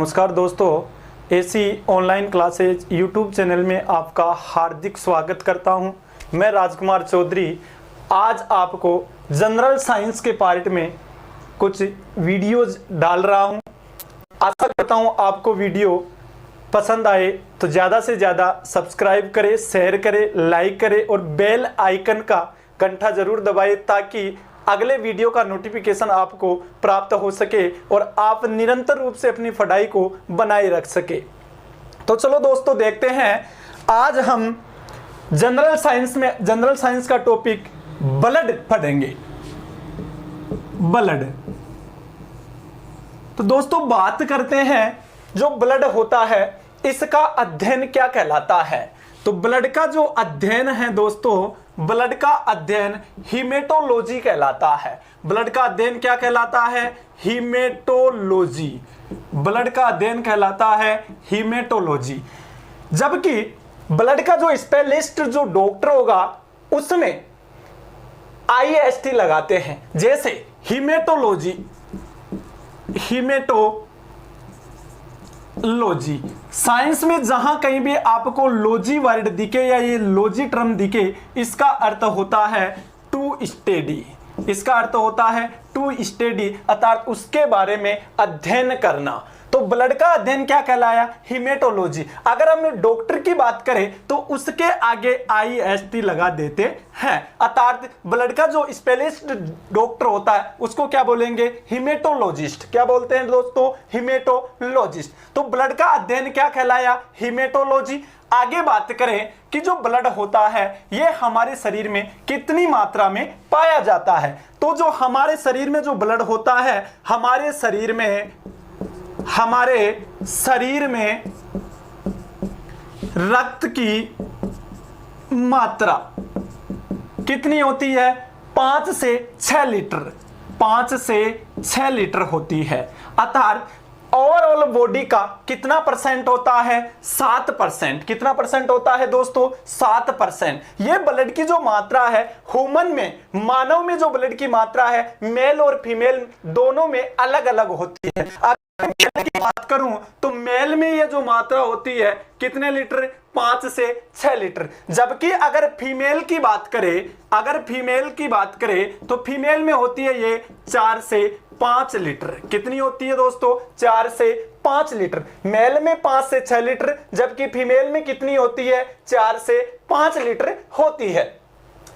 नमस्कार दोस्तों, AC online classes YouTube channel में आपका हार्दिक स्वागत करता हूं। मैं राजकुमार चौधरी आज आपको जनरल साइंस के पार्ट में कुछ वीडियोज डाल रहा हूं। आशा करता हूं आपको वीडियो पसंद आए तो ज़्यादा से ज़्यादा सब्सक्राइब करें, शेयर करें, लाइक करें और बेल आइकन का घंटा ज़रूर दबाएं ताकि अगले वीडियो का नोटिफिकेशन आपको प्राप्त हो सके और आप निरंतर रूप से अपनी पढ़ाई को बनाए रख सके। तो चलो दोस्तों देखते हैं, आज हम जनरल साइंस का टॉपिक ब्लड पढ़ेंगे। ब्लड। तो दोस्तों बात करते हैं, जो ब्लड होता है इसका अध्ययन क्या कहलाता है। तो ब्लड का जो अध्ययन है दोस्तों, ब्लड का अध्ययन हीमेटोलॉजी कहलाता है। ब्लड का अध्ययन क्या कहलाता है? हीमेटोलॉजी। ब्लड का अध्ययन कहलाता है हीमेटोलॉजी। जबकि ब्लड का जो स्पेशलिस्ट जो डॉक्टर होगा उसमें IST लगाते हैं, जैसे हीमेटोलॉजी साइंस में जहां कहीं भी आपको लॉजी वर्ड दिखे या ये लॉजी टर्म दिखे, इसका अर्थ होता है टू स्टडी। इसका अर्थ होता है टू स्टडी, अर्थात उसके बारे में अध्ययन करना। तो ब्लड का अध्ययन क्या कहलाया? हीमेटोलॉजी। अगर हम डॉक्टर की बात करें तो उसके आगे IST लगा देते हैं, अर्थात ब्लड का जो स्पेशलिस्ट डॉक्टर होता है उसको क्या बोलेंगे? हीमेटोलॉजिस्ट। क्या बोलते हैं दोस्तों? हीमेटोलॉजिस्ट। तो ब्लड का अध्ययन क्या कहलाया? हीमेटोलॉजी। आगे बात करें कि जो ब्लड होता है ये हमारे शरीर में कितनी मात्रा में पाया जाता है। तो जो हमारे शरीर में जो ब्लड होता है, हमारे शरीर में रक्त की मात्रा कितनी होती है? 5 से 6 लीटर। 5 से 6 लीटर होती है। अर्थात ओवरऑल बॉडी का कितना परसेंट होता है? 7%। कितना परसेंट होता है दोस्तों? 7%। ये ब्लड की जो मात्रा है ह्यूमन में, मानव में जो ब्लड की मात्रा है मेल और फीमेल दोनों में अलग अलग होती है। मेल की बात करूं तो मेल में ये जो मात्रा होती है कितने लीटर? 5 से 6 लीटर। जबकि अगर फीमेल की बात करें तो फीमेल में होती है ये 4 से 5 लीटर। कितनी होती है दोस्तों? 4 से 5 लीटर। मेल में 5 से 6 लीटर, जबकि फीमेल में कितनी होती है? 4 से 5 लीटर होती है।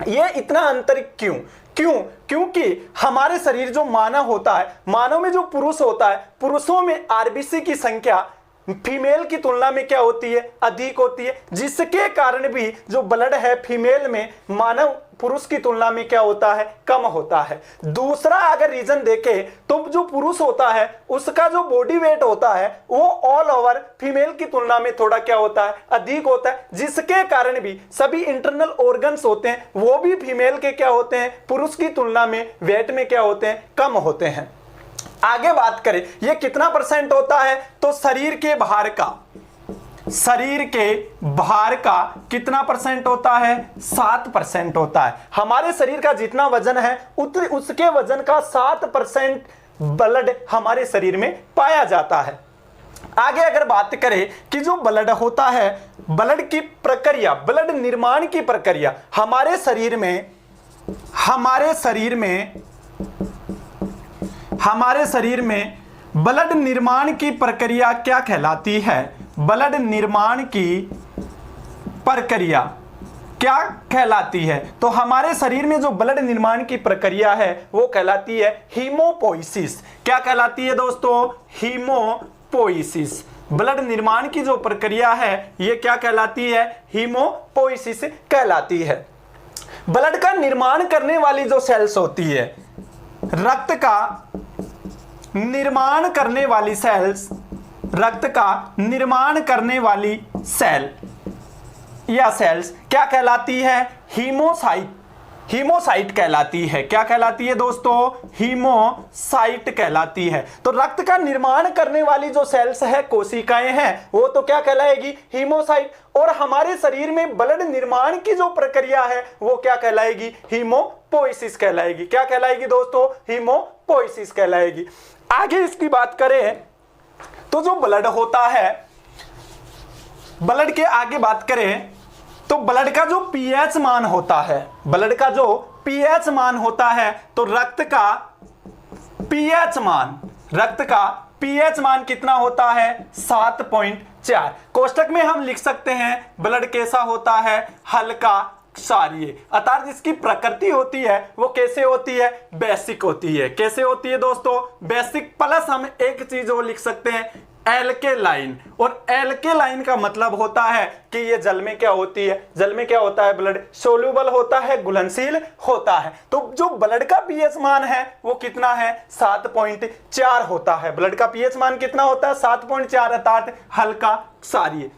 ये इतना अंतर क्यों? क्योंकि हमारे शरीर जो मानव होता है, मानव में जो पुरुष होता है, पुरुषों में RBC की संख्या फीमेल की तुलना में क्या होती है? अधिक होती है, जिसके कारण भी जो ब्लड है फीमेल में मानव पुरुष की तुलना में क्या होता है? कम होता है। दूसरा अगर रीजन देखें तो जो पुरुष होता है उसका जो बॉडी वेट होता है वो ऑल ओवर फीमेल की तुलना में थोड़ा क्या होता है? अधिक होता है, जिसके कारण भी सभी इंटरनल ऑर्गन्स होते हैं वो भी फीमेल के क्या होते हैं? पुरुष की तुलना में वेट में क्या होते हैं? कम होते हैं। आगे बात करें ये कितना परसेंट होता है, तो शरीर के भार का कितना परसेंट होता है? 7% होता है। हमारे शरीर का जितना वजन है उसके वजन का 7% ब्लड हमारे शरीर में पाया जाता है। आगे अगर बात करें कि जो ब्लड होता है, ब्लड की प्रक्रिया, ब्लड निर्माण की प्रक्रिया हमारे शरीर में ब्लड निर्माण की प्रक्रिया क्या कहलाती है? ब्लड निर्माण की प्रक्रिया क्या कहलाती है? तो हमारे शरीर में जो ब्लड निर्माण की प्रक्रिया है वो कहलाती है हीमोपोइसिस। क्या कहलाती है दोस्तों? हीमोपोइसिस। ब्लड निर्माण की जो प्रक्रिया है ये क्या कहलाती है? हीमोपोइसिस कहलाती है। ब्लड का निर्माण करने वाली जो सेल्स होती है, रक्त का निर्माण करने वाली सेल या सेल्स क्या कहलाती है? हीमोसाइट कहलाती है। क्या कहलाती है दोस्तों? हीमोसाइट कहलाती है। तो रक्त का निर्माण करने वाली जो सेल्स है, कोशिकाएं हैं, वो तो क्या कहलाएगी? हीमोसाइट। और हमारे शरीर में ब्लड निर्माण की जो प्रक्रिया है वो क्या कहलाएगी? हीमोपोइसिस कहलाएगी। क्या कहलाएगी दोस्तों? हीमोपोइसिस कहलाएगी। आगे इसकी बात करें तो जो ब्लड होता है, ब्लड के आगे बात करें तो ब्लड का जो पीएच मान होता है, ब्लड का जो पीएच मान होता है, तो रक्त का पीएच मान कितना होता है? 7.4। कोष्टक में हम लिख सकते हैं ब्लड कैसा होता है? हल्का क्षारीय, अर्थात इसकी प्रकृति होती है वो कैसे होती है? बेसिक होती है। कैसे होती है दोस्तों? बेसिक। प्लस हम एक चीज और लिख सकते हैं एल्केलाइन, और एल्केलाइन का मतलब होता है कि ये जल में क्या होती है? जल में क्या होता है? ब्लड सोल्यूबल होता है, घुलनशील होता है। तो जो ब्लड का पीएच मान है वो कितना है? 7.4 होता है। ब्लड का पीएच मान कितना होता है? 7.4, अर्थात हल्का क्षारीय।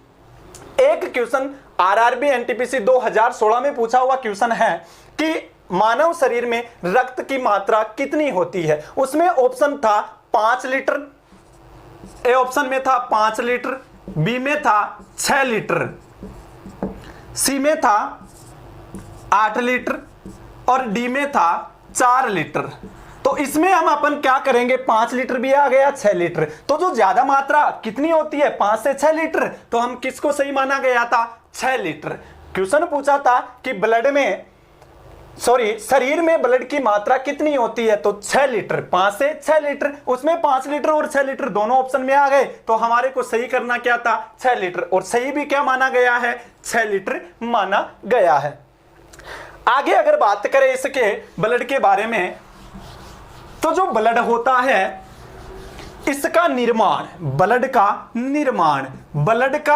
एक क्वेश्चन आरआरबी एनटीपीसी 2016 में पूछा हुआ क्वेश्चन है कि मानव शरीर में रक्त की मात्रा कितनी होती है? उसमें ऑप्शन था 5 लीटर, ए ऑप्शन में था 5 लीटर, बी में था 6 लीटर, सी में था 8 लीटर और डी में था 4 लीटर। तो इसमें हम अपन क्या करेंगे? 5 लीटर भी आ गया, 6 लीटर। तो जो ज्यादा मात्रा कितनी होती है? 5 से 6 लीटर। तो हम किसको सही माना गया था? 6 लीटर। क्वेश्चन पूछा था कि शरीर में ब्लड की मात्रा कितनी होती है? तो 6 लीटर, 5 से 6 लीटर। उसमें 5 लीटर और 6 लीटर दोनों ऑप्शन में आ गए, तो हमारे को सही करना क्या था? 6 लीटर। और सही भी क्या माना गया है? 6 लीटर माना गया है। आगे अगर बात करें इसके ब्लड के बारे में, तो जो ब्लड होता है इसका निर्माण, ब्लड का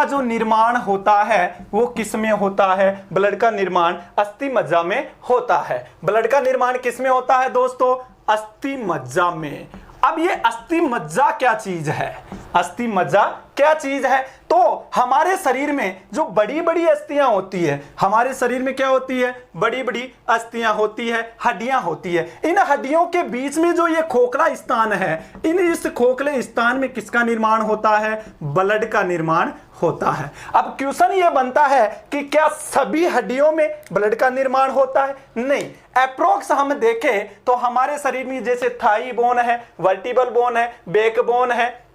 जो निर्माण होता है वो किस में होता है? ब्लड का निर्माण अस्थि मज्जा में होता है। ब्लड का निर्माण किस में होता है दोस्तों? अस्थि मज्जा में। अब ये अस्थि मज्जा क्या चीज है? अस्थि मज्जा क्या चीज है? तो हमारे शरीर में जो बड़ी बड़ी अस्थियां होती है, हमारे शरीर में क्या होती है? बड़ी बड़ी अस्थियां होती है, हड्डियां होती है। इन हड्डियों के बीच में जो ये खोखला स्थान है, इस खोखले स्थान में किसका निर्माण होता है? ब्लड का निर्माण होता है। अब क्वेश्चन ये बनता है कि क्या सभी हड्डियों में ब्लड का निर्माण होता है? नहीं। अप्रोक्स हम देखें तो हमारे शरीर में जैसे थाई बोन है, वर्टिबल बोन है, बैक बोन है,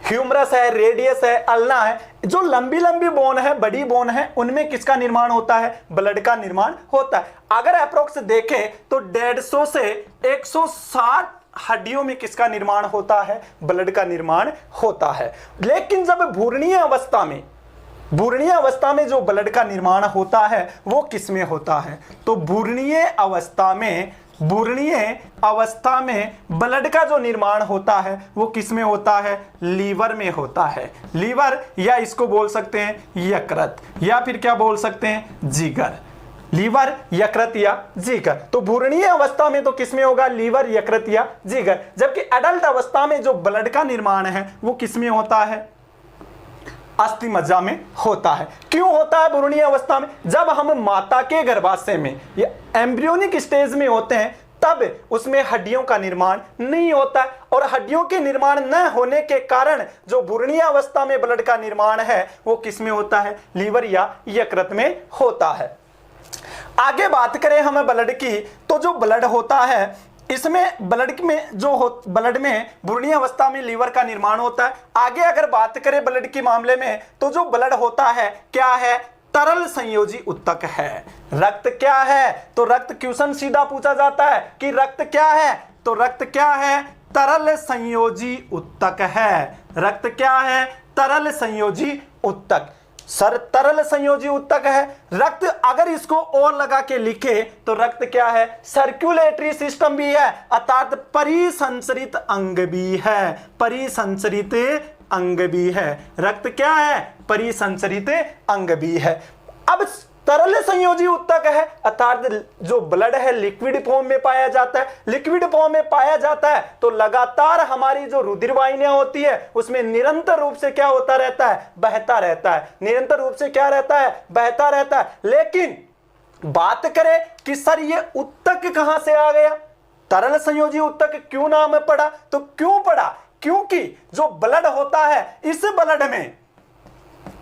ह्यूमरस है, रेडियस है, अल्ना है, जो लंबी लंबी बोन है, बड़ी बोन है, उनमें किसका निर्माण होता है? ब्लड का निर्माण होता है। अगर अप्रोक्स देखें तो 150 से 160 हड्डियों में किसका निर्माण होता है? ब्लड का निर्माण होता है। लेकिन जब भ्रूणीय अवस्था में जो ब्लड का निर्माण होता है वो किस में होता है? तो भ्रूणीय अवस्था में ब्लड का जो निर्माण होता है वो किस में होता है? लीवर में होता है। लीवर, या इसको बोल सकते हैं यकृत, या फिर क्या बोल सकते हैं? जिगर। लीवर, यकृत या जिगर। तो भ्रूणीय अवस्था में तो किस में होगा? लीवर, यकृत या जिगर। जबकि एडल्ट अवस्था में जो ब्लड का निर्माण है वो किस में होता है? अस्थि मज्जा में होता है। क्यों होता है भ्रूणीय अवस्था में? जब हम माता के गर्भाशय में या एम्ब्रियोनिक स्टेज में होते हैं तब उसमें हड्डियों का निर्माण नहीं होता है, और हड्डियों के निर्माण न होने के कारण जो भ्रूणीय अवस्था में ब्लड का निर्माण है वो किस में होता है? लीवर या यकृत में होता है। आगे बात करें हम ब्लड की, तो जो ब्लड होता है इसमें ब्लड में भ्रूणीय अवस्था में लीवर का निर्माण होता है। आगे अगर बात करें ब्लड के मामले में, तो जो ब्लड होता है क्या है? तरल संयोजी उत्तक है। रक्त क्या है? तो रक्त क्वेश्चन सीधा पूछा जाता है कि रक्त क्या है? तो रक्त क्या है? तरल संयोजी उत्तक है। रक्त क्या है? तरल संयोजी उत्तक। सर, तरल संयोजी उत्तक है। रक्त अगर इसको और लगा के लिखे तो रक्त क्या है? सर्कुलेटरी सिस्टम भी है, अर्थात परिसंचरित अंग भी है। परिसंचरित अंग भी है। रक्त क्या है? परिसंचरित अंग भी है। अब तरल संयोजी उत्तक है, अर्थात जो ब्लड है लिक्विड फॉर्म में पाया जाता है। लिक्विड फॉर्म में पाया जाता है तो लगातार हमारी जो रुधिर वाहिनियां होती है उसमें निरंतर रूप से क्या होता रहता है? बहता रहता है। निरंतर रूप से क्या रहता है? बहता रहता है। लेकिन बात करें कि सर ये उत्तक कहां से आ गया? तरल संयोजी उत्तक क्यों नाम पड़ा? तो क्यों पड़ा? क्योंकि जो ब्लड होता है इस ब्लड में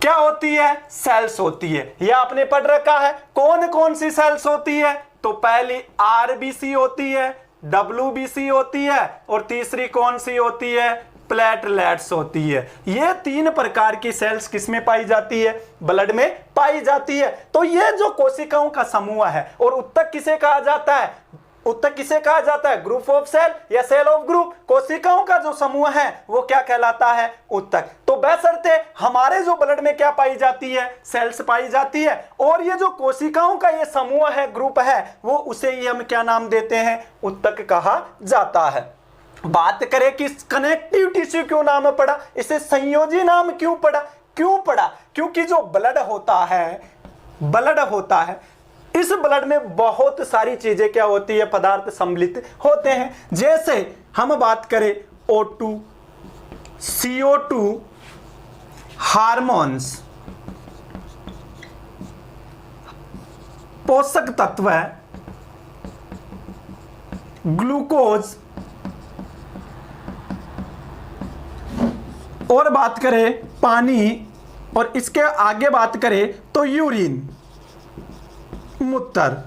क्या होती है? सेल्स होती है। यह आपने पढ़ रखा है। कौन कौन सी सेल्स होती है? तो पहली आरबीसी होती है, डब्ल्यूबीसी होती है, और तीसरी कौन सी होती है? प्लेटलेट्स होती है। ये 3 प्रकार की सेल्स किसमें पाई जाती है? ब्लड में पाई जाती है। तो ये जो कोशिकाओं का समूह है, और उत्तक किसे कहा जाता है? उत्तक किसे कहा जाता है? ग्रुप ऑफ सेल या सेल ऑफ ग्रुप। कोशिकाओं का जो समूह है वो क्या कहलाता है? उत्तक। तो बशर्ते हमारे जो ब्लड में क्या पाई जाती है? सेल्स पाई जाती है, और ये जो कोशिकाओं का ये समूह है, ग्रुप है, वो उसे ही हम क्या नाम देते हैं? उत्तक कहा जाता है। बात करें कि कनेक्टिव टिश्यू क्यों नाम पड़ा, इसे संयोजी नाम क्यों पड़ा? क्यों पड़ा? क्योंकि जो ब्लड होता है, इस ब्लड में बहुत सारी चीजें क्या होती है? पदार्थ सम्मिलित होते हैं। जैसे हम बात करें O2, CO2, हार्मोन्स, पोषक तत्व, ग्लूकोज, और बात करें पानी, और इसके आगे बात करें तो यूरिन, मूत्र।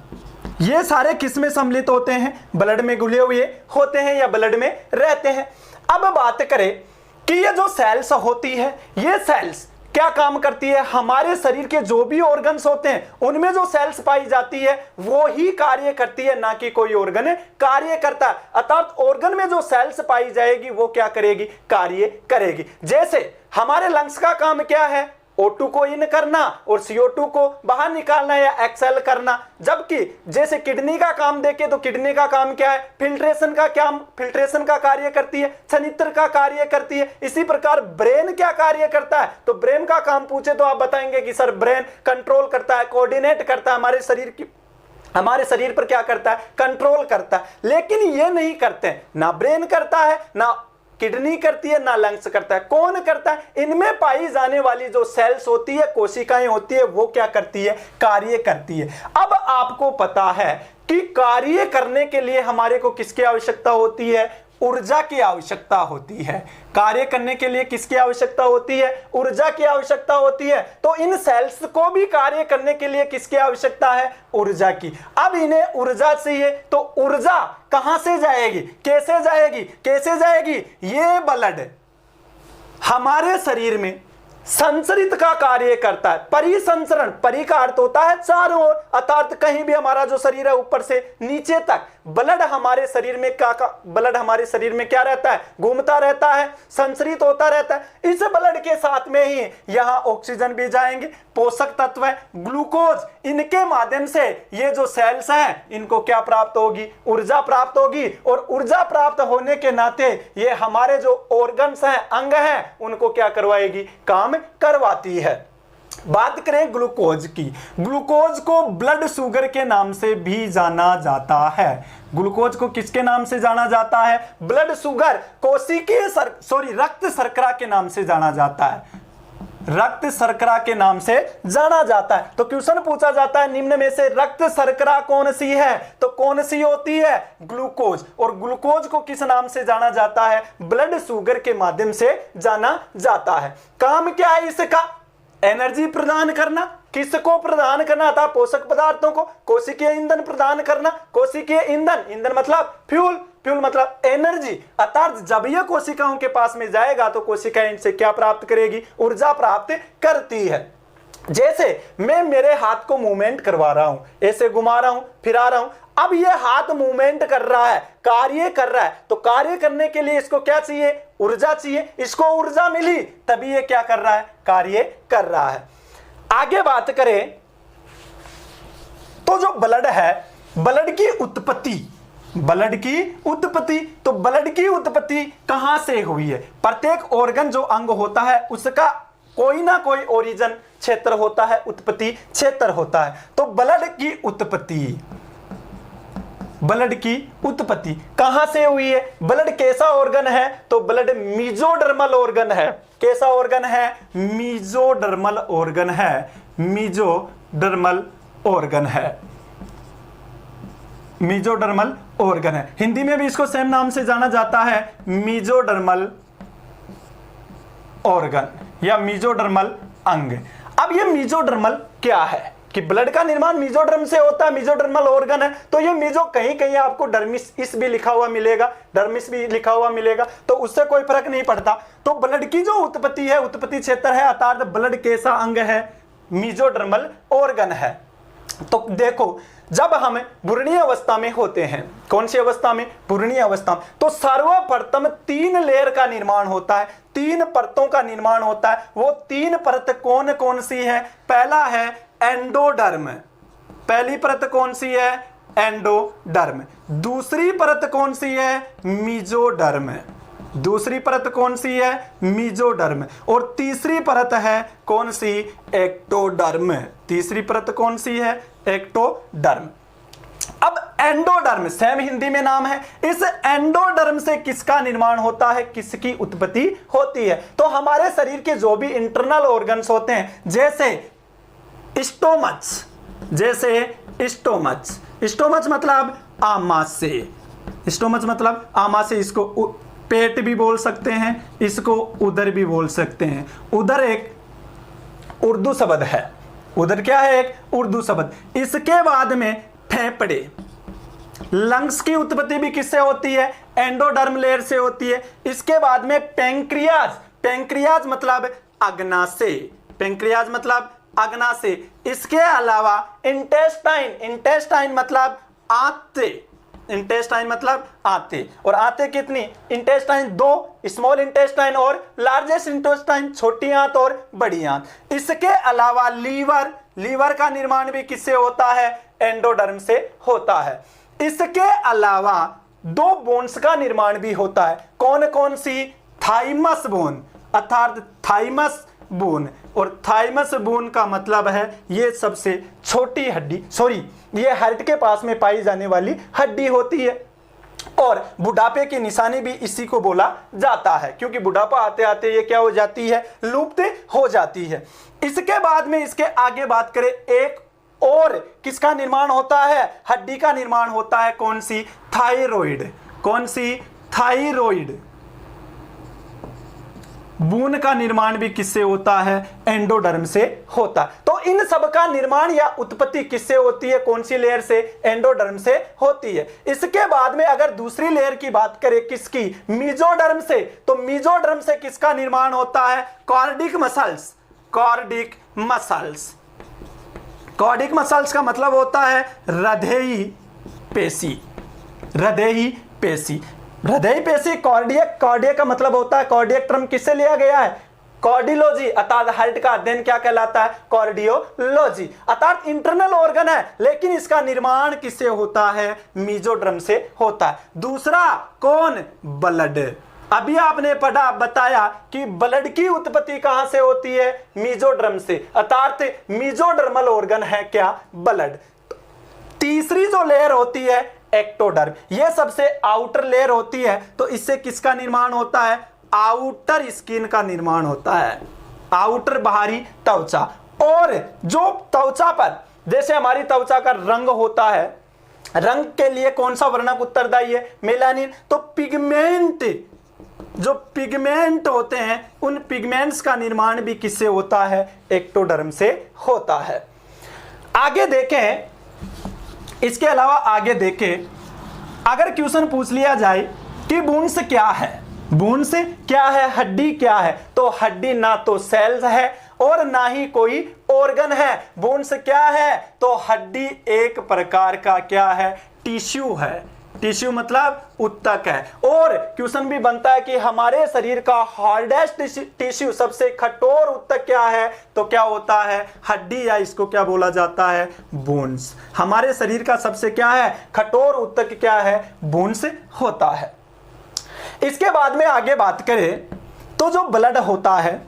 ये सारे किस में सम्मिलित होते हैं? ब्लड में घुले हुए होते हैं या ब्लड में रहते हैं। अब बात करें कि ये जो सेल्स होती है, ये सेल्स क्या काम करती है? हमारे शरीर के जो भी ऑर्गन्स होते हैं उनमें जो सेल्स पाई जाती है वो ही कार्य करती है, ना कि कोई ऑर्गन कार्य करता है। अर्थात ऑर्गन में जो सेल्स पाई जाएगी वो क्या करेगी? कार्य करेगी। जैसे हमारे लंग्स का काम क्या है? O2 को इन करना और CO2 को बाहर निकालना या एक्सहेल करना। जबकि जैसे किडनी का काम देखें तो किडनी का काम क्या है? फिल्ट्रेशन का कार्य करती है, छनित्र का कार्य करती है। इसी प्रकार ब्रेन क्या कार्य करता है? तो ब्रेन का काम पूछे तो आप बताएंगे कि सर ब्रेन कंट्रोल करता है, कोऑर्डिनेट करता है, हमारे शरीर पर क्या करता है? कंट्रोल करता है। लेकिन ये नहीं करते, ना ब्रेन करता है, ना किडनी करती है, ना लंग्स करता है। कौन करता है? इनमें पाई जाने वाली जो सेल्स होती है, कोशिकाएं होती है, वो क्या करती है? कार्य करती है। अब आपको पता है कि कार्य करने के लिए हमारे को किसकी आवश्यकता होती है? ऊर्जा की आवश्यकता होती है। कार्य करने के लिए किसकी आवश्यकता होती है? ऊर्जा की आवश्यकता होती है। तो इन सेल्स को भी कार्य करने के लिए किसकी आवश्यकता है? ऊर्जा की। अब इन्हें ऊर्जा चाहिए, तो ऊर्जा कहां से जाएगी? कैसे जाएगी? ये ब्लड हमारे शरीर में संचरित का कार्य करता है। परिसंचरण, परि का अर्थ होता है चारों ओर, अर्थात कहीं भी हमारा जो शरीर है ऊपर से नीचे तक ब्लड हमारे शरीर में क्या रहता है? घूमता रहता है, संचरित होता रहता है। इस ब्लड के साथ में ही यहां ऑक्सीजन भी जाएंगे, पोषक तत्व है, ग्लूकोज, इनके माध्यम से ये जो सेल्स हैं इनको क्या प्राप्त होगी? ऊर्जा प्राप्त होगी। और ऊर्जा प्राप्त होने के नाते ये हमारे जो ऑर्गन्स हैं, अंग हैं, उनको क्या करवाएगी? काम करवाती है। बात करें ग्लूकोज की, ग्लूकोज को ब्लड शुगर के नाम से भी जाना जाता है। ग्लूकोज को किसके नाम से जाना जाता है? ब्लड शुगर, रक्त शर्करा के नाम से जाना जाता है। रक्त शर्करा के नाम से जाना जाता है। तो क्वेश्चन पूछा जाता है निम्न में से रक्त शर्करा कौन सी है? तो कौन सी होती है? ग्लूकोज। और ग्लूकोज को किस नाम से जाना जाता है? ब्लड शुगर के माध्यम से जाना जाता है। काम क्या है इसका? एनर्जी प्रदान करना। किसको प्रदान करना था? पोषक पदार्थों को। कोशिकीय ईंधन प्रदान करना। कोशिकीय ईंधन मतलब फ्यूल मतलब एनर्जी। अर्थात जब यह कोशिकाओं के पास में जाएगा तो कोशिकाएं इनसे क्या प्राप्त करेगी? ऊर्जा प्राप्त करती है। जैसे मैं मेरे हाथ को मूवमेंट करवा रहा हूं, ऐसे घुमा रहा हूं, फिरा रहा हूं, अब ये हाथ मूवमेंट कर रहा है, कार्य कर रहा है, तो कार्य करने के लिए इसको क्या चाहिए? ऊर्जा चाहिए। इसको ऊर्जा मिली तभी ये क्या कर रहा है? कार्य कर रहा है। आगे बात करें तो जो ब्लड है, ब्लड की उत्पत्ति, तो ब्लड की उत्पत्ति कहां से हुई है? प्रत्येक ऑर्गन जो अंग होता है उसका कोई ना कोई ओरिजिन क्षेत्र होता है, उत्पत्ति क्षेत्र होता है। तो ब्लड की उत्पत्ति कहां से हुई है? ब्लड कैसा ऑर्गन है? तो ब्लड मीजोडर्मल ऑर्गन है। कैसा ऑर्गन है? मीजोडर्मल ऑर्गन है। हिंदी में भी इसको सेम नाम से जाना जाता है, मीजोडर्मल ऑर्गन या मीजोडर्मल अंग। अब ये मीजोडर्मल क्या है? कि ब्लड का निर्माण मेसोडर्म से होता है, मेसोडर्मल ऑर्गन है, तो ये मेसो कहीं कहीं आपको डर्मिस इस भी लिखा हुआ मिलेगा, डर्मिस भी लिखा हुआ मिलेगा, तो उससे कोई फर्क नहीं पड़ता। तो ब्लड की जो उत्पत्ति है, उत्पत्ति क्षेत्र है, अर्थात ब्लड कैसा अंग है, मेसोडर्मल ऑर्गन है। तो देखो जब हम भ्रूणीय अवस्था में होते हैं, कौन सी अवस्था में, भ्रूणीय अवस्था में, तो सर्वप्रथम 3 लेयर का निर्माण होता है, 3 परतों का निर्माण होता है। वो 3 परत कौन कौन सी है? पहला है एंडोडर्म, पहली परत कौन सी है? एंडोडर्म। दूसरी परत कौन सी है? मेसोडर्म, दूसरी परत कौन सी है? मेसोडर्म। और तीसरी परत है कौन सी? एक्टोडर्म। तीसरी परत कौन सी है? एक्टोडर्म। अब एंडोडर्म सेम हिंदी में नाम है, इस एंडोडर्म से किसका निर्माण होता है, किसकी उत्पत्ति होती है? तो हमारे शरीर के जो भी इंटरनल ऑर्गन्स होते हैं, जैसे स्टोमच, जैसे स्टोमच, स्टोमच मतलब आमाशय, स्टोमच मतलब आमाशय, इसको पेट भी बोल सकते हैं, इसको उदर भी बोल सकते हैं। उदर एक उर्दू शब्द है, उदर क्या है? एक उर्दू शब्द। इसके बाद में फेफड़े, लंग्स की उत्पत्ति भी किससे होती है? एंडोडर्म लेयर से होती है। इसके बाद में पेंक्रियाज, पेंक्रियाज मतलब अग्नाशय, पेंक्रियाज मतलब अग्नाशय। इसके अलावा इंटेस्टाइन, इंटेस्टाइन मतलब आंते, इंटेस्टाइन मतलब आंते। और आंते कितनी? इंटेस्टाइन 2, स्मॉल इंटेस्टाइन और लार्जेस्ट इंटेस्टाइन, छोटी आंत और बड़ी आंत। इसके अलावा लीवर, लीवर का निर्माण भी किससे होता है? एंडोडर्म से होता है। इसके अलावा 2 बोन्स का निर्माण भी होता है, कौन कौन सी? थाइमस बोन, अर्थात थाइमस बोन। और थाइमस बोन का मतलब है ये सबसे छोटी हड्डी, सॉरी ये हार्ट के पास में पाई जाने वाली हड्डी होती है। और बुढ़ापे की निशानी भी इसी को बोला जाता है, क्योंकि बुढ़ापा आते आते ये क्या हो जाती है? लुप्त हो जाती है। इसके बाद में इसके आगे बात करें, एक और किसका निर्माण होता है? हड्डी का निर्माण होता है, कौन सी? थायराइड, कौन सी? थायराइड। बून का निर्माण भी किससे होता है? एंडोडर्म से होता है। तो इन सब का निर्माण या उत्पत्ति किससे होती है? कौन सी लेयर से? एंडोडर्म से होती है। इसके बाद में अगर दूसरी लेयर की बात करें, किसकी? मेसोडर्म से, तो मेसोडर्म से किसका निर्माण होता है? Cardiac muscles, cardiac muscles. Cardiac muscles का मतलब होता है हृदयी पेशी, हृदयी पेशी, हृदय पेशी। कार्डियक, कार्डियक का मतलब होता है, कार्डियक टर्म किससे लिया गया है? कार्डियोलॉजी, अर्थात हार्ट का अध्ययन क्या कहलाता है? कार्डियोलॉजी। अर्थात इंटरनल ऑर्गन है, लेकिन इसका निर्माण किससे होता है? मेसोडर्म से होता है। दूसरा कौन? ब्लड। अभी आपने पढ़ा, बताया कि ब्लड की उत्पत्ति कहां से होती है? मेसोडर्म से, अर्थात मेसोडर्मल ऑर्गन है क्या? ब्लड। तीसरी जो लेयर होती है एक्टोडर्म, यह सबसे आउटर लेयर होती है, तो इससे किसका निर्माण होता है? आउटर स्किन का निर्माण होता है, आउटर बाहरी त्वचा। और जो त्वचा पर, जैसे हमारी त्वचा का रंग होता है, रंग के लिए कौन सा वर्णक उत्तरदायी है? मेलानिन। तो पिगमेंट, जो पिगमेंट होते हैं, उन पिगमेंट्स का निर्माण भी किससे होता है? एक्टोडर्म से होता है। आगे देखें, इसके अलावा आगे देखें, अगर क्वेश्चन पूछ लिया जाए कि बोन्स क्या है, बोन्स क्या है, हड्डी क्या है, तो हड्डी ना तो सेल्स है और ना ही कोई ऑर्गन है। बोन्स क्या है? तो हड्डी एक प्रकार का क्या है? टिश्यू है। टिश्यू मतलब उत्तक है। और क्वेश्चन भी बनता है कि हमारे शरीर का हार्डेस्ट टिश्यू, सबसे कठोर उत्तक क्या है? तो क्या होता है? हड्डी, या इसको क्या बोला जाता है? बोन्स। हमारे शरीर का सबसे क्या है? कठोर उत्तक क्या है? बोन्स होता है। इसके बाद में आगे बात करें तो जो ब्लड होता है,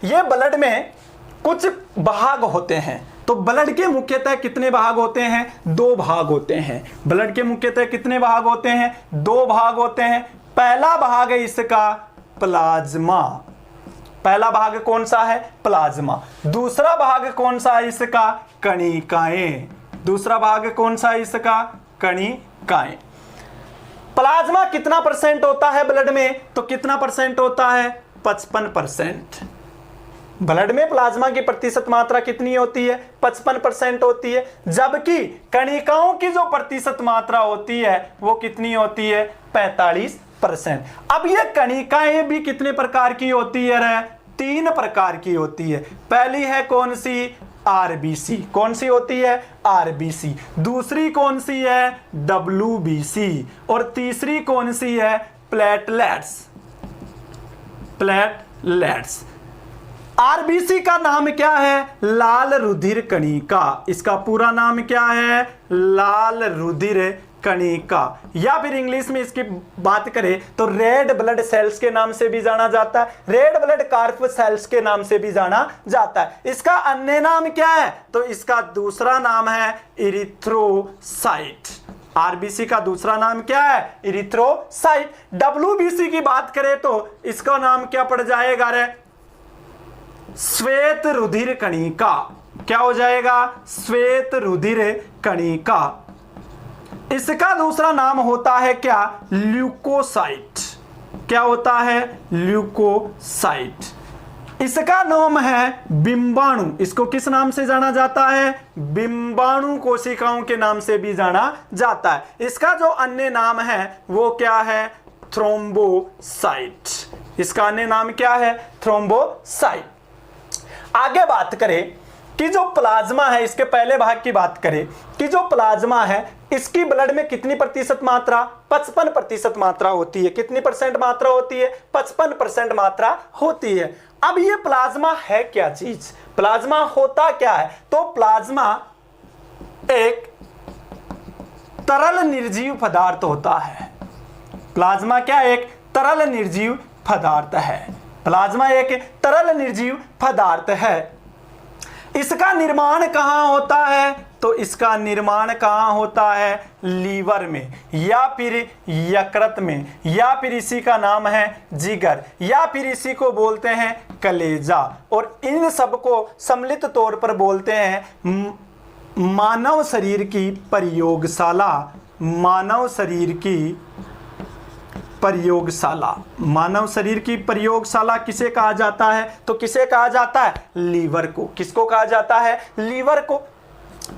ये ब्लड में कुछ भाग होते हैं। तो ब्लड के मुख्यतः कितने भाग होते हैं? 2 भाग होते हैं। ब्लड के मुख्यतः कितने भाग होते हैं? 2 भाग होते हैं। पहला भाग है इसका प्लाज्मा, पहला भाग कौन सा है? प्लाज्मा। दूसरा भाग कौन सा है इसका? कणिकाएं। दूसरा भाग कौन सा है इसका? कणिकाएं। प्लाज्मा कितना परसेंट होता है ब्लड में? तो कितना परसेंट होता है? 55%। ब्लड में प्लाज्मा की प्रतिशत मात्रा कितनी होती है? 55% होती है, जबकि कणिकाओं की जो प्रतिशत मात्रा होती है वो कितनी होती है? 45%। अब ये कणिकाएं भी कितने प्रकार की होती है? 3 प्रकार की होती है। पहली है कौन सी? आरबीसी। कौन सी होती है? आरबीसी। दूसरी कौन सी है? डब्ल्यूबीसी। और तीसरी कौन सी है? प्लेटलेट्स। प्लेटलेट्स। आरबीसी का नाम क्या है? लाल रुधिर कणिका। इसका पूरा नाम क्या है? लाल रुधिर कणिका, या फिर इंग्लिश में इसकी बात करें तो रेड ब्लड सेल्स के नाम से भी जाना जाता है, रेड ब्लड कार्पसेल्स के नाम से भी जाना जाता है। इसका अन्य नाम क्या है? तो इसका दूसरा नाम है इरिथ्रोसाइट। आरबीसी का दूसरा नाम क्या है? इरिथ्रोसाइट। डब्ल्यूबीसी की बात करें तो इसका नाम क्या पड़ जाएगा रे? श्वेत रुधिर कणिका। क्या हो जाएगा? श्वेत रुधिर कणिका। इसका दूसरा नाम होता है क्या? ल्यूकोसाइट। क्या होता है? ल्यूकोसाइट। इसका नाम है बिंबाणु। इसको किस नाम से जाना जाता है? बिंबाणु कोशिकाओं के नाम से भी जाना जाता है। इसका जो अन्य नाम है वो क्या है? थ्रोम्बोसाइट। इसका अन्य नाम क्या है? थ्रोम्बोसाइट। आगे बात करें कि जो प्लाज्मा है, इसके पहले भाग की बात करें कि जो प्लाज्मा है इसकी ब्लड में कितनी प्रतिशत मात्रा? 55% मात्रा होती है। कितनी परसेंट मात्रा होती है? 55% मात्रा होती है। अब ये प्लाज्मा है क्या चीज? प्लाज्मा होता क्या है? तो प्लाज्मा एक तरल निर्जीव पदार्थ होता है। प्लाज्मा क्या? एक तरल निर्जीव पदार्थ है। प्लाज्मा एक तरल निर्जीव पदार्थ है। इसका निर्माण कहां होता है? तो इसका निर्माण कहां होता है? लीवर में, या फिर यकृत में, या फिर इसी का नाम है जिगर, या फिर इसी को बोलते हैं कलेजा। और इन सब को सम्मिलित तौर पर बोलते हैं मानव शरीर की प्रयोगशाला। मानव शरीर की प्रयोगशाला। मानव शरीर की प्रयोगशाला किसे कहा जाता है? तो किसे कहा जाता है? लीवर को। किसको कहा जाता है? लीवर को।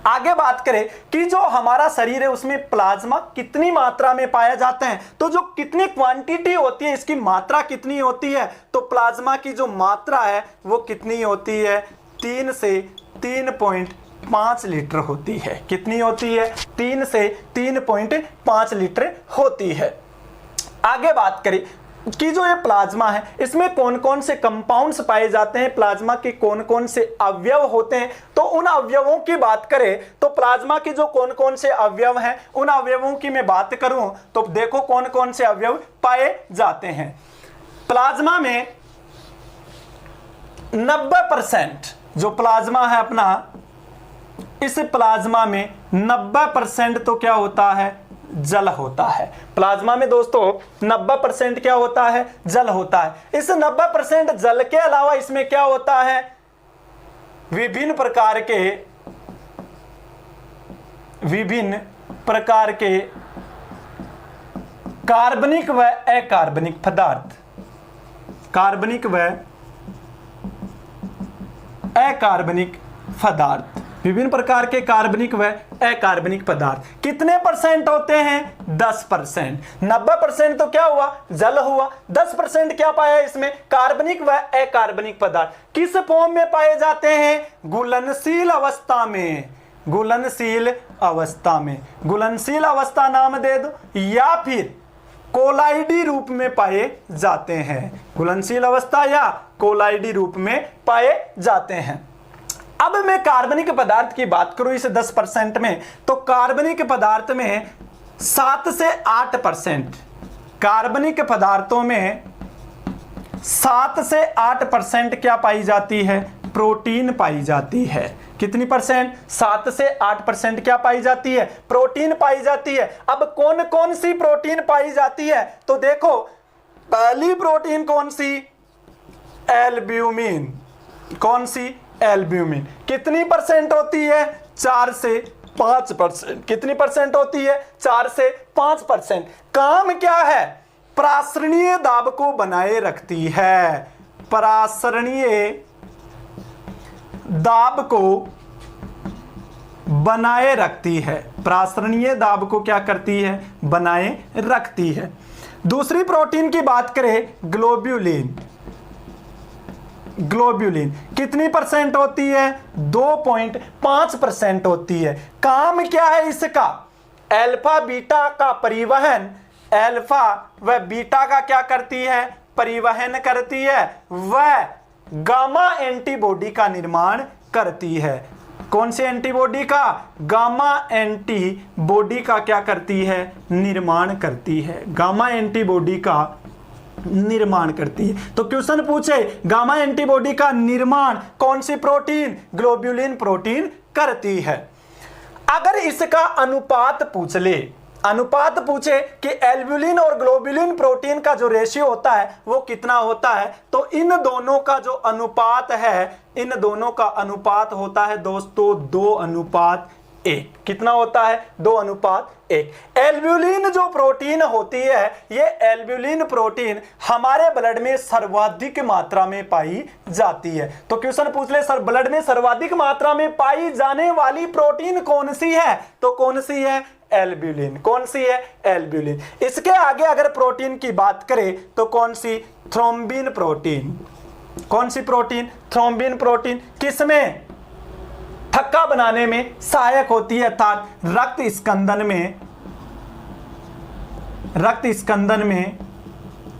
आगे बात करें कि जो हमारा शरीर है उसमें प्लाज्मा कितनी मात्रा में पाए जाते हैं, तो जो कितनी क्वांटिटी होती है, इसकी मात्रा कितनी होती है? तो प्लाज्मा की जो मात्रा है वो कितनी होती है? 3 से 3.5 लीटर होती है। कितनी होती है? 3 से 3.5 लीटर होती है। आगे बात करें कि जो ये प्लाज्मा है इसमें कौन कौन से कंपाउंड्स पाए जाते हैं, प्लाज्मा के कौन कौन से अवयव होते हैं, तो उन अवयवों की बात करें तो प्लाज्मा के जो कौन कौन से अवयव हैं उन अवयवों की मैं बात करूं तो देखो कौन कौन से अवयव पाए जाते हैं। प्लाज्मा में 90% जो प्लाज्मा है अपना, इस प्लाज्मा में 90% तो क्या होता है? जल होता है। प्लाज्मा में दोस्तों 90% क्या होता है? जल होता है। इस 90% जल के अलावा इसमें क्या होता है? विभिन्न प्रकार के कार्बनिक व अकार्बनिक पदार्थ। कार्बनिक व अकार्बनिक पदार्थ। विभिन्न प्रकार के कार्बनिक व अकार्बनिक पदार्थ कितने परसेंट होते हैं? 10%। 90% तो क्या हुआ? जल हुआ। 10% क्या पाया इसमें? कार्बनिक व अकार्बनिक पदार्थ। किस फॉर्म में पाए जाते हैं? घुलनशील अवस्था में। घुलनशील अवस्था में। घुलनशील अवस्था नाम दे दो, या फिर कोलाइडी रूप में पाए जाते हैं। घुलनशील अवस्था या कोलाइडी रूप में पाए जाते हैं। अब मैं कार्बनिक पदार्थ की बात करूं इस 10% में, तो कार्बनिक पदार्थ में 7 से 8%, कार्बनिक पदार्थों में 7 से 8% क्या पाई जाती है? प्रोटीन पाई जाती है। कितनी परसेंट? 7 से 8% क्या पाई जाती है? प्रोटीन पाई जाती है। अब कौन कौन सी प्रोटीन पाई जाती है? तो देखो, पहली प्रोटीन कौन सी? एल्ब्यूमिन। कौन सी? एल्ब्यूमिन। कितनी परसेंट होती है? 4 से 5%। कितनी परसेंट होती है? 4 से 5%। काम क्या है? परासरणीय दाब को बनाए रखती है। परासरणीय दाब को बनाए रखती है, प्रासरणीय दाब को क्या करती है, बनाए रखती है। दूसरी प्रोटीन की बात करें, ग्लोब्यूलिन। ग्लोब्यूलिन कितनी परसेंट होती है, 2.5% होती है। काम क्या है इसका, अल्फा बीटा का परिवहन, अल्फा व बीटा का क्या करती है, परिवहन करती है, वह गामा एंटीबॉडी का निर्माण करती है। कौन से एंटीबॉडी का, गामा एंटीबॉडी का क्या करती है, निर्माण करती है, गामा एंटीबॉडी का निर्माण करती है। तो क्वेश्चन पूछे गामा एंटीबॉडी का निर्माण कौन सी प्रोटीन, ग्लोब्यूलिन प्रोटीन करती है। अगर इसका अनुपात पूछ ले, अनुपात पूछे कि एल्ब्यूलिन और ग्लोब्यूलिन प्रोटीन का जो रेशियो होता है वो कितना होता है, तो इन दोनों का जो अनुपात है, इन दोनों का अनुपात होता है दोस्तों 2:1। कितना होता है, 2:1। एल्ब्यूलिन जो प्रोटीन होती है, ये एल्ब्यूलिन प्रोटीन हमारे ब्लड में सर्वाधिक मात्रा में पाई जाती है। तो क्वेश्चन पूछ ले सर ब्लड में सर्वाधिक मात्रा में पाई जाने वाली प्रोटीन कौन सी है, तो कौन सी है, एल्ब्यूलिन। कौन सी है, एल्ब्यूलिन। इसके आगे अगर प्रोटीन की बात करें तो कौन सी, थ्रोम्बिन प्रोटीन। कौन सी प्रोटीन, थ्रोम्बिन प्रोटीन। किसमें, थक्का बनाने में सहायक होती है, अर्थात रक्त स्कंदन में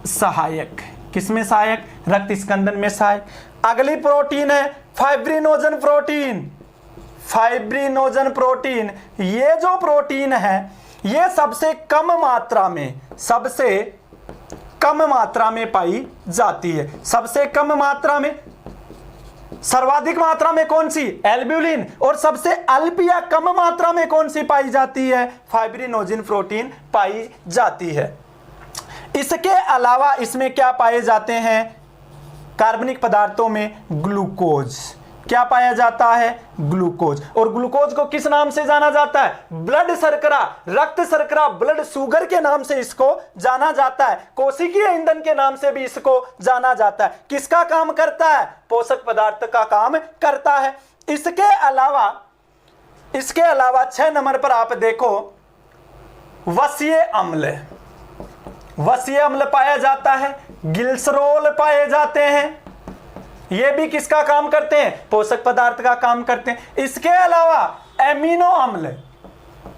सहायक। किसमें सहायक, रक्त स्कंदन में सहायक। अगली प्रोटीन है फाइब्रिनोजन प्रोटीन। फाइब्रिनोजन प्रोटीन, ये जो प्रोटीन है ये सबसे कम मात्रा में पाई जाती है, सबसे कम मात्रा में। सर्वाधिक मात्रा में कौन सी, एल्ब्यूलिन, और सबसे अल्प या कम मात्रा में कौन सी पाई जाती है, फाइब्रिनोजन प्रोटीन पाई जाती है। इसके अलावा इसमें क्या पाए जाते हैं, कार्बनिक पदार्थों में ग्लूकोज। क्या पाया जाता है, ग्लूकोज। और ग्लूकोज को किस नाम से जाना जाता है, ब्लड शर्करा, रक्त शर्करा, ब्लड शुगर के नाम से इसको जाना जाता है। कोशिकीय ईंधन के नाम से भी इसको जाना जाता है। किसका काम करता है, पोषक पदार्थ का काम करता है। इसके अलावा 6 नंबर पर आप देखो वसीय अम्ल। वसीय अम्ल पाया जाता है, ग्लिसरॉल पाए जाते हैं, ये भी किसका काम करते हैं, पोषक पदार्थ का काम करते हैं। इसके अलावा एमिनो अम्ल,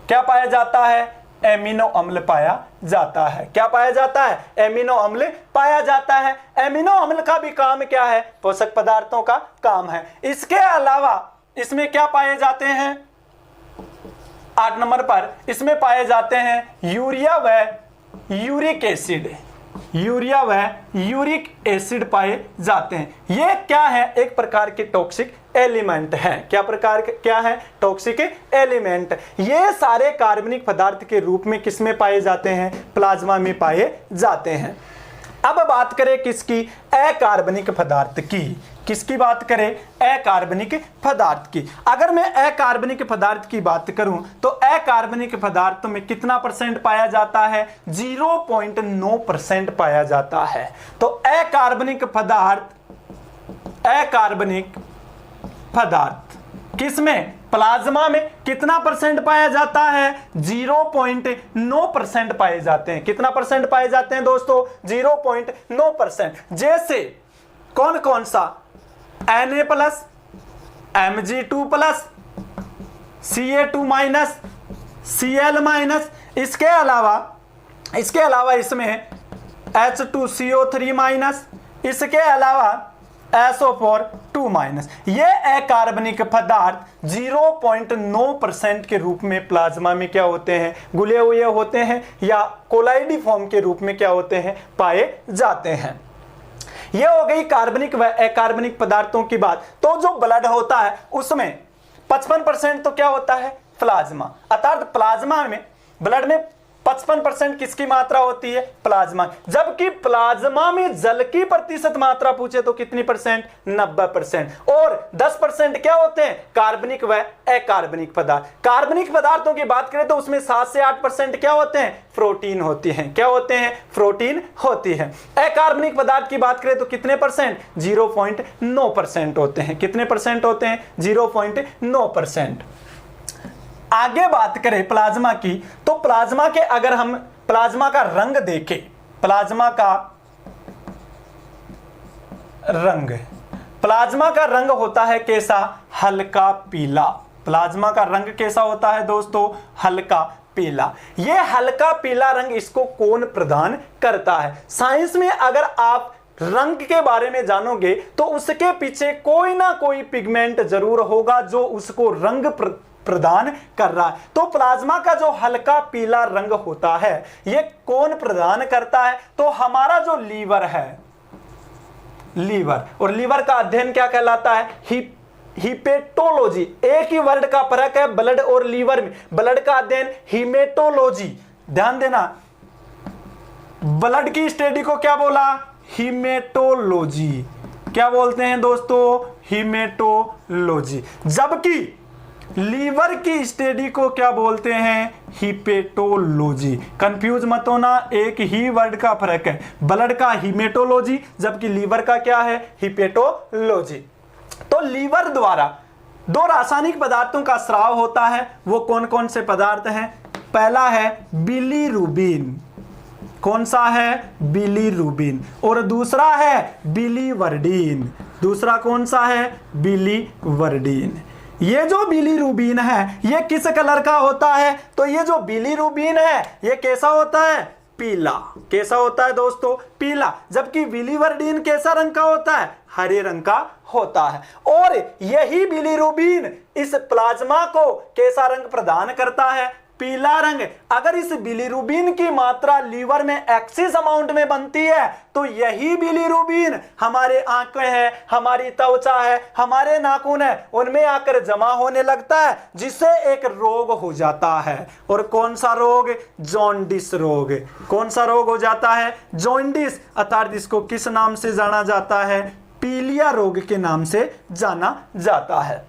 क्या पाया जाता है, एमिनो अम्ल पाया जाता है। क्या पाया जाता है, एमिनो अम्ल पाया जाता है। एमिनो अम्ल का भी काम क्या है, पोषक पदार्थों का काम है। इसके अलावा इसमें क्या पाए जाते हैं, 8 नंबर पर इसमें पाए जाते हैं यूरिया व यूरिक एसिड। यूरिया व यूरिक एसिड पाए जाते हैं। ये क्या है, एक प्रकार के टॉक्सिक एलिमेंट है। क्या है, टॉक्सिक एलिमेंट। ये सारे कार्बनिक पदार्थ के रूप में किसमें पाए जाते हैं, प्लाज्मा में पाए जाते हैं। अब बात करें किसकी, अकार्बनिक पदार्थ की। किसकी बात करें, अकार्बनिक पदार्थ की। अगर मैं अकार्बनिक पदार्थ की बात करूं तो अकार्बनिक पदार्थ में कितना परसेंट पाया जाता है, 0.9% पाया जाता है। तो अकार्बनिक पदार्थ किसमें, प्लाज्मा में कितना परसेंट पाया जाता है, 0.9% पाए जाते हैं। कितना परसेंट पाए जाते हैं दोस्तों, 0.9%। जैसे कौन कौन सा, Na+, Mg2+, Ca2-, Cl-। इसके अलावा इसमें H2CO3-, इसके अलावा SO4-2-। ये अकार्बनिक पदार्थ 0.9% के रूप में प्लाज्मा में क्या होते हैं, घुले हुए होते हैं या कोलाइडी फॉर्म के रूप में क्या होते हैं, पाए जाते हैं। ये हो गई कार्बनिक व अकार्बनिक पदार्थों की बात। तो जो ब्लड होता है उसमें 55% तो क्या होता है, प्लाज्मा। अर्थात प्लाज्मा में, ब्लड में 55% किसकी मात्रा होती है? प्लाज्मा। जबकि प्लाज्मा में जल की प्रतिशत मात्रा पूछे तो कितनी परसेंट? 90%। और 10% क्या होते हैं? कार्बनिक व अकार्बनिक पदार्थ। कार्बनिक पदार्थों की बात करें तो उसमें 7 से 8% क्या होते हैं? प्रोटीन होती हैं। क्या होते हैं? प्रोटीन होती है। अकार्बनिक पदार्थ की बात करें तो कितने परसेंट? 0.9% होते हैं। कितने परसेंट होते हैं? 0.9%। आगे बात करें प्लाज्मा की, तो प्लाज्मा के अगर हम प्लाज्मा का रंग देखें, प्लाज्मा का रंग होता है कैसा? हल्का पीला। प्लाज्मा का रंग कैसा होता है दोस्तों? हल्का पीला। ये हल्का पीला रंग इसको कौन प्रदान करता है? साइंस में अगर आप रंग के बारे में जानोगे तो उसके पीछे कोई ना कोई पिगमेंट जरूर होगा जो उसको रंग प्रदान कर रहा है। तो प्लाज्मा का जो हल्का पीला रंग होता है ये कौन प्रदान करता है? तो हमारा जो लीवर है, लीवर, और लीवर का अध्ययन क्या कहलाता है? हिपेटोलॉजी। एक ही वर्ड का फर्क है ब्लड और लीवर में। ब्लड का अध्ययन हिमेटोलॉजी। ध्यान देना, ब्लड की स्टडी को क्या बोला? हिमेटोलॉजी। क्या बोलते हैं दोस्तों? हिमेटोलॉजी। जबकि लीवर की स्टडी को क्या बोलते हैं? हिपेटोलॉजी। कंफ्यूज मत होना, एक ही वर्ड का फर्क है। ब्लड का हिमेटोलॉजी, जबकि लीवर का क्या है? हिपेटोलॉजी। तो लीवर द्वारा 2 रासायनिक पदार्थों का स्राव होता है। वो कौन कौन से पदार्थ हैं? पहला है बिलीरुबिन। कौन सा है? बिलीरुबिन। और दूसरा है बिलीवर्डिन। दूसरा कौन सा है? बिलीवर्डिन। ये जो बिलीरुबिन है ये किस कलर का होता है? तो ये जो बिलीरुबिन है ये कैसा होता है? पीला। कैसा होता है दोस्तों? पीला। जबकि बिलीवर्डिन कैसा रंग का होता है? हरे रंग का होता है। और यही बिलीरुबिन इस प्लाज्मा को कैसा रंग प्रदान करता है? पीला रंग। अगर इस बिलीरुबिन की मात्रा लीवर में एक्सेस अमाउंट में बनती है तो यही बिलीरुबिन हमारे आंखें हैं, हमारी त्वचा है, हमारे नाखून है, उनमें आकर जमा होने लगता है जिससे एक रोग हो जाता है। और कौन सा रोग? जॉन्डिस रोग। कौन सा रोग हो जाता है? जॉन्डिस। अर्थात इसको किस नाम से जाना जाता है? पीलिया रोग के नाम से जाना जाता है।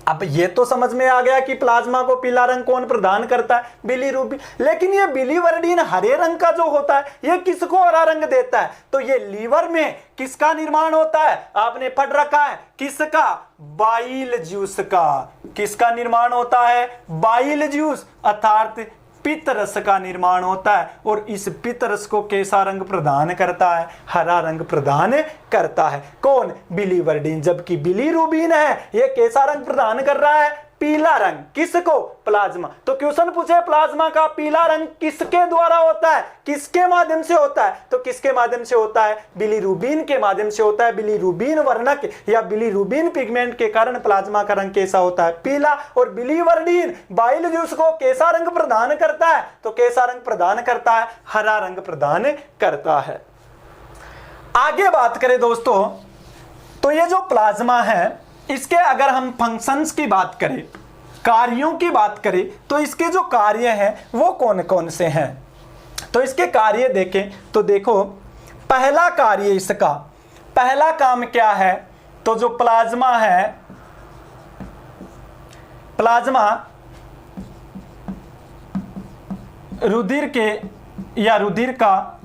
अब ये तो समझ में आ गया कि प्लाज्मा को पीला रंग कौन प्रदान करता है? बिलीरुबिन। लेकिन ये बिलीवर्डिन हरे रंग का जो होता है ये किसको हरा रंग देता है? तो ये लीवर में किसका निर्माण होता है? आपने पढ़ रखा है। किसका? बाइल जूस का। किसका निर्माण होता है? बाइल जूस अर्थात पित्तरस का निर्माण होता है। और इस पित्तरस को कैसा रंग प्रदान करता है? हरा रंग प्रदान करता है। कौन? बिलीवर्डिन। जबकि बिलीरुबिन है ये कैसा रंग प्रदान कर रहा है? पीला रंग। किसको? प्लाज्मा। तो क्वेश्चन पूछे प्लाज्मा का पीला रंग किसके द्वारा होता है? किसके माध्यम से होता है? तो किसके माध्यम से होता है? बिलीरुबिन के माध्यम से होता है। बिलीरुबिन वर्णक या बिलीरुबिन पिगमेंट के कारण प्लाज्मा का रंग कैसा होता है? पीला। और बिलीवर्डिन बाइल जूस को कैसा रंग प्रदान करता है? तो कैसा रंग प्रदान करता है? हरा रंग प्रदान करता है। आगे बात करें दोस्तों, तो ये जो प्लाज्मा है इसके अगर हम फंक्शंस की बात करें, कार्यों की बात करें, तो इसके जो कार्य हैं वो कौन कौन से हैं? तो इसके कार्य देखें तो देखो, पहला कार्य इसका, पहला काम क्या है? तो जो प्लाज्मा है, प्लाज्मा रुधिर के या रुधिर का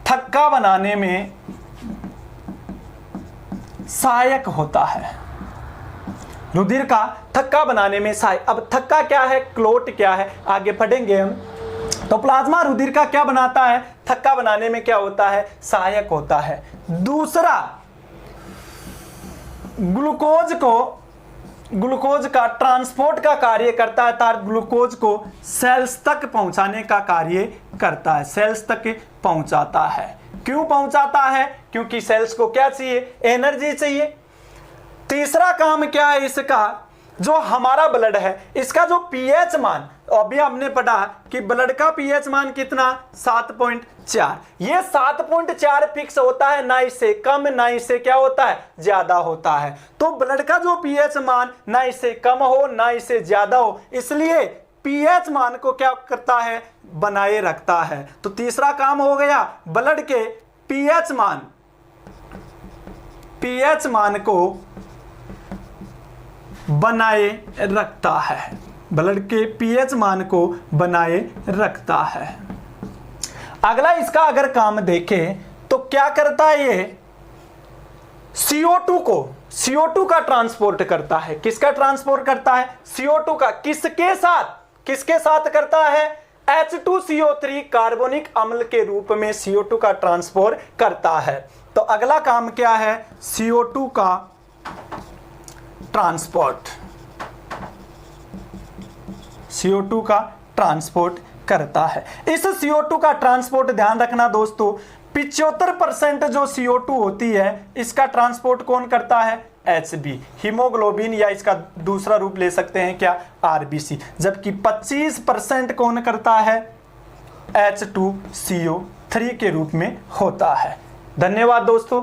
थक्का बनाने में सहायक होता है। रुधिर का थक्का बनाने में सहायक। अब थक्का क्या है? क्लोट क्या है? आगे पढ़ेंगे हम। तो प्लाज्मा रुधिर का क्या बनाता है? थक्का बनाने में क्या होता है? सहायक होता है। दूसरा, ग्लूकोज का ट्रांसपोर्ट का कार्य करता है, अर्थात ग्लूकोज को सेल्स तक पहुंचाने का कार्य करता है। सेल्स तक पहुंचाता है। क्यों पहुंचाता है? क्योंकि सेल्स को क्या चाहिए? एनर्जी चाहिए। तीसरा काम क्या है इसका? जो हमारा ब्लड है इसका जो पीएच मान, अभी हमने पढ़ा कि ब्लड का पीएच मान कितना? 7.4। ये 7.4 फिक्स होता है, ना इससे कम ना इससे क्या होता है? ज्यादा होता है। तो ब्लड का जो पीएच मान ना इससे कम हो ना इससे ज्यादा हो, इसलिए पीएच मान को क्या करता है, बनाए रखता है। तो तीसरा काम हो गया, ब्लड के पीएच मान को बनाए रखता है, ब्लड के पीएच मान को बनाए रखता है। अगला इसका अगर काम देखें तो क्या करता है ये, CO2 का ट्रांसपोर्ट करता है। किसका ट्रांसपोर्ट करता है, CO2 का। किसके साथ करता है, H2CO3 कार्बोनिक अम्ल के रूप में CO2 का ट्रांसपोर्ट करता है। तो अगला काम क्या है, CO2 का ट्रांसपोर्ट करता है। इस CO2 का ट्रांसपोर्ट ध्यान रखना दोस्तों, 75% जो CO2 होती है इसका ट्रांसपोर्ट कौन करता है, HB, हीमोग्लोबिन, या इसका दूसरा रूप ले सकते हैं क्या, RBC। जबकि 25% कौन करता है, H2CO3 के रूप में होता है। धन्यवाद दोस्तों।